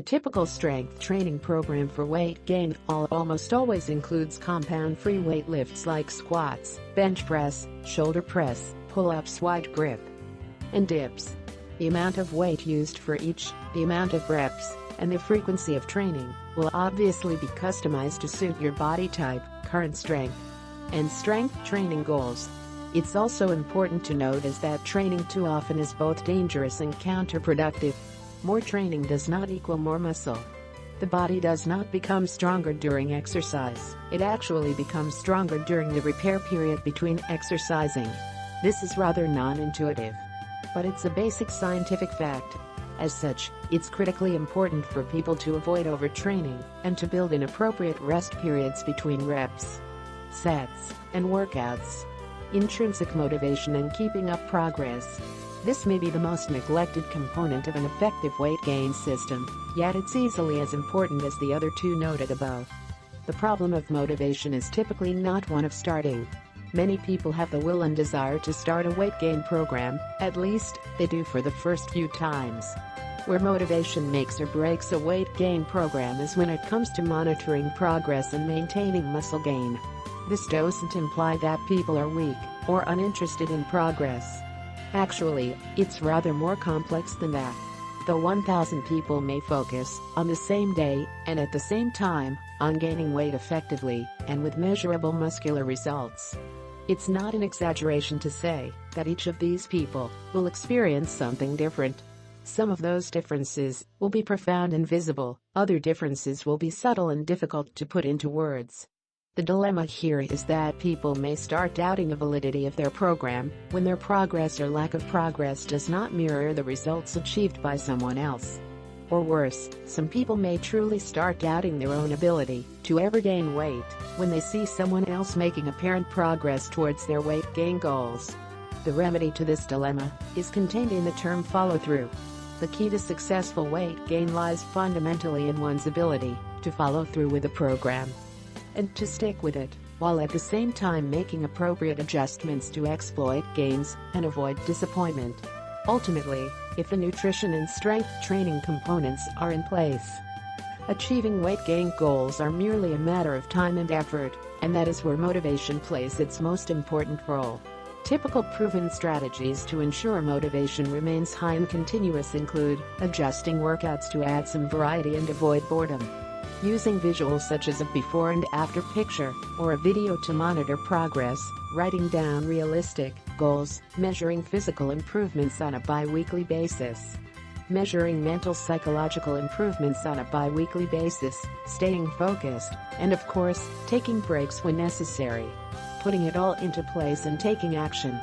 A typical strength training program for weight gain almost always includes compound free weight lifts like squats, bench press, shoulder press, pull-ups, wide grip, and dips. The amount of weight used for each, the amount of reps, and the frequency of training will obviously be customized to suit your body type, current strength, and strength training goals. It's also important to note that training too often is both dangerous and counterproductive. More training does not equal more muscle. The body does not become stronger during exercise, it actually becomes stronger during the repair period between exercising. This is rather non-intuitive, but it's a basic scientific fact. As such, it's critically important for people to avoid overtraining and to build in appropriate rest periods between reps, sets, and workouts. Intrinsic motivation and keeping up progress. This may be the most neglected component of an effective weight gain system, yet it's easily as important as the other two noted above. The problem of motivation is typically not one of starting. Many people have the will and desire to start a weight gain program, at least, they do for the first few times. Where motivation makes or breaks a weight gain program is when it comes to monitoring progress and maintaining muscle gain. This doesn't imply that people are weak or uninterested in progress. Actually, it's rather more complex than that. Though 1,000 people may focus, on the same day, and at the same time, on gaining weight effectively, and with measurable muscular results. It's not an exaggeration to say that each of these people will experience something different. Some of those differences will be profound and visible, other differences will be subtle and difficult to put into words. The dilemma here is that people may start doubting the validity of their program when their progress or lack of progress does not mirror the results achieved by someone else. Or worse, some people may truly start doubting their own ability to ever gain weight when they see someone else making apparent progress towards their weight gain goals. The remedy to this dilemma is contained in the term follow-through. The key to successful weight gain lies fundamentally in one's ability to follow through with a program and to stick with it, while at the same time making appropriate adjustments to exploit gains and avoid disappointment. Ultimately, if the nutrition and strength training components are in place, achieving weight gain goals are merely a matter of time and effort, and that is where motivation plays its most important role. Typical proven strategies to ensure motivation remains high and continuous include adjusting workouts to add some variety and avoid boredom, using visuals such as a before and after picture or a video to monitor progress, writing down realistic goals, measuring physical improvements on a bi-weekly basis, measuring mental psychological improvements on a bi-weekly basis, staying focused, and of course, taking breaks when necessary. Putting it all into place and taking action.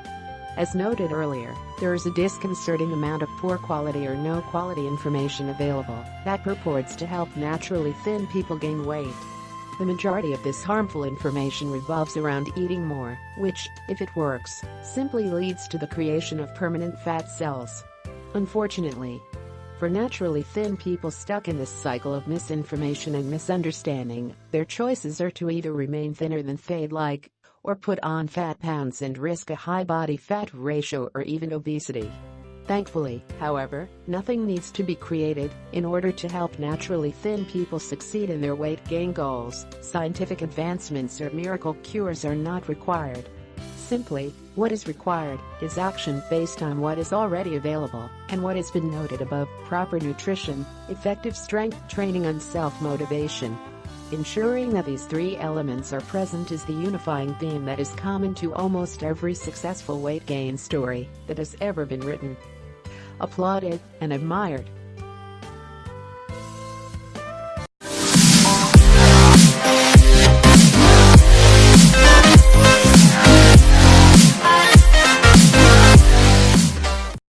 As noted earlier, there is a disconcerting amount of poor quality or no quality information available that purports to help naturally thin people gain weight. The majority of this harmful information revolves around eating more, which, if it works, simply leads to the creation of permanent fat cells. Unfortunately, for naturally thin people stuck in this cycle of misinformation and misunderstanding, their choices are to either remain thinner than fade-like, or put on fat pounds and risk a high body fat ratio or even obesity. Thankfully, however, nothing needs to be created in order to help naturally thin people succeed in their weight gain goals. Scientific advancements or miracle cures are not required. Simply, what is required is action based on what is already available and what has been noted above: proper nutrition, effective strength training, and self-motivation. Ensuring that these three elements are present is the unifying theme that is common to almost every successful weight gain story that has ever been written, applauded, and admired.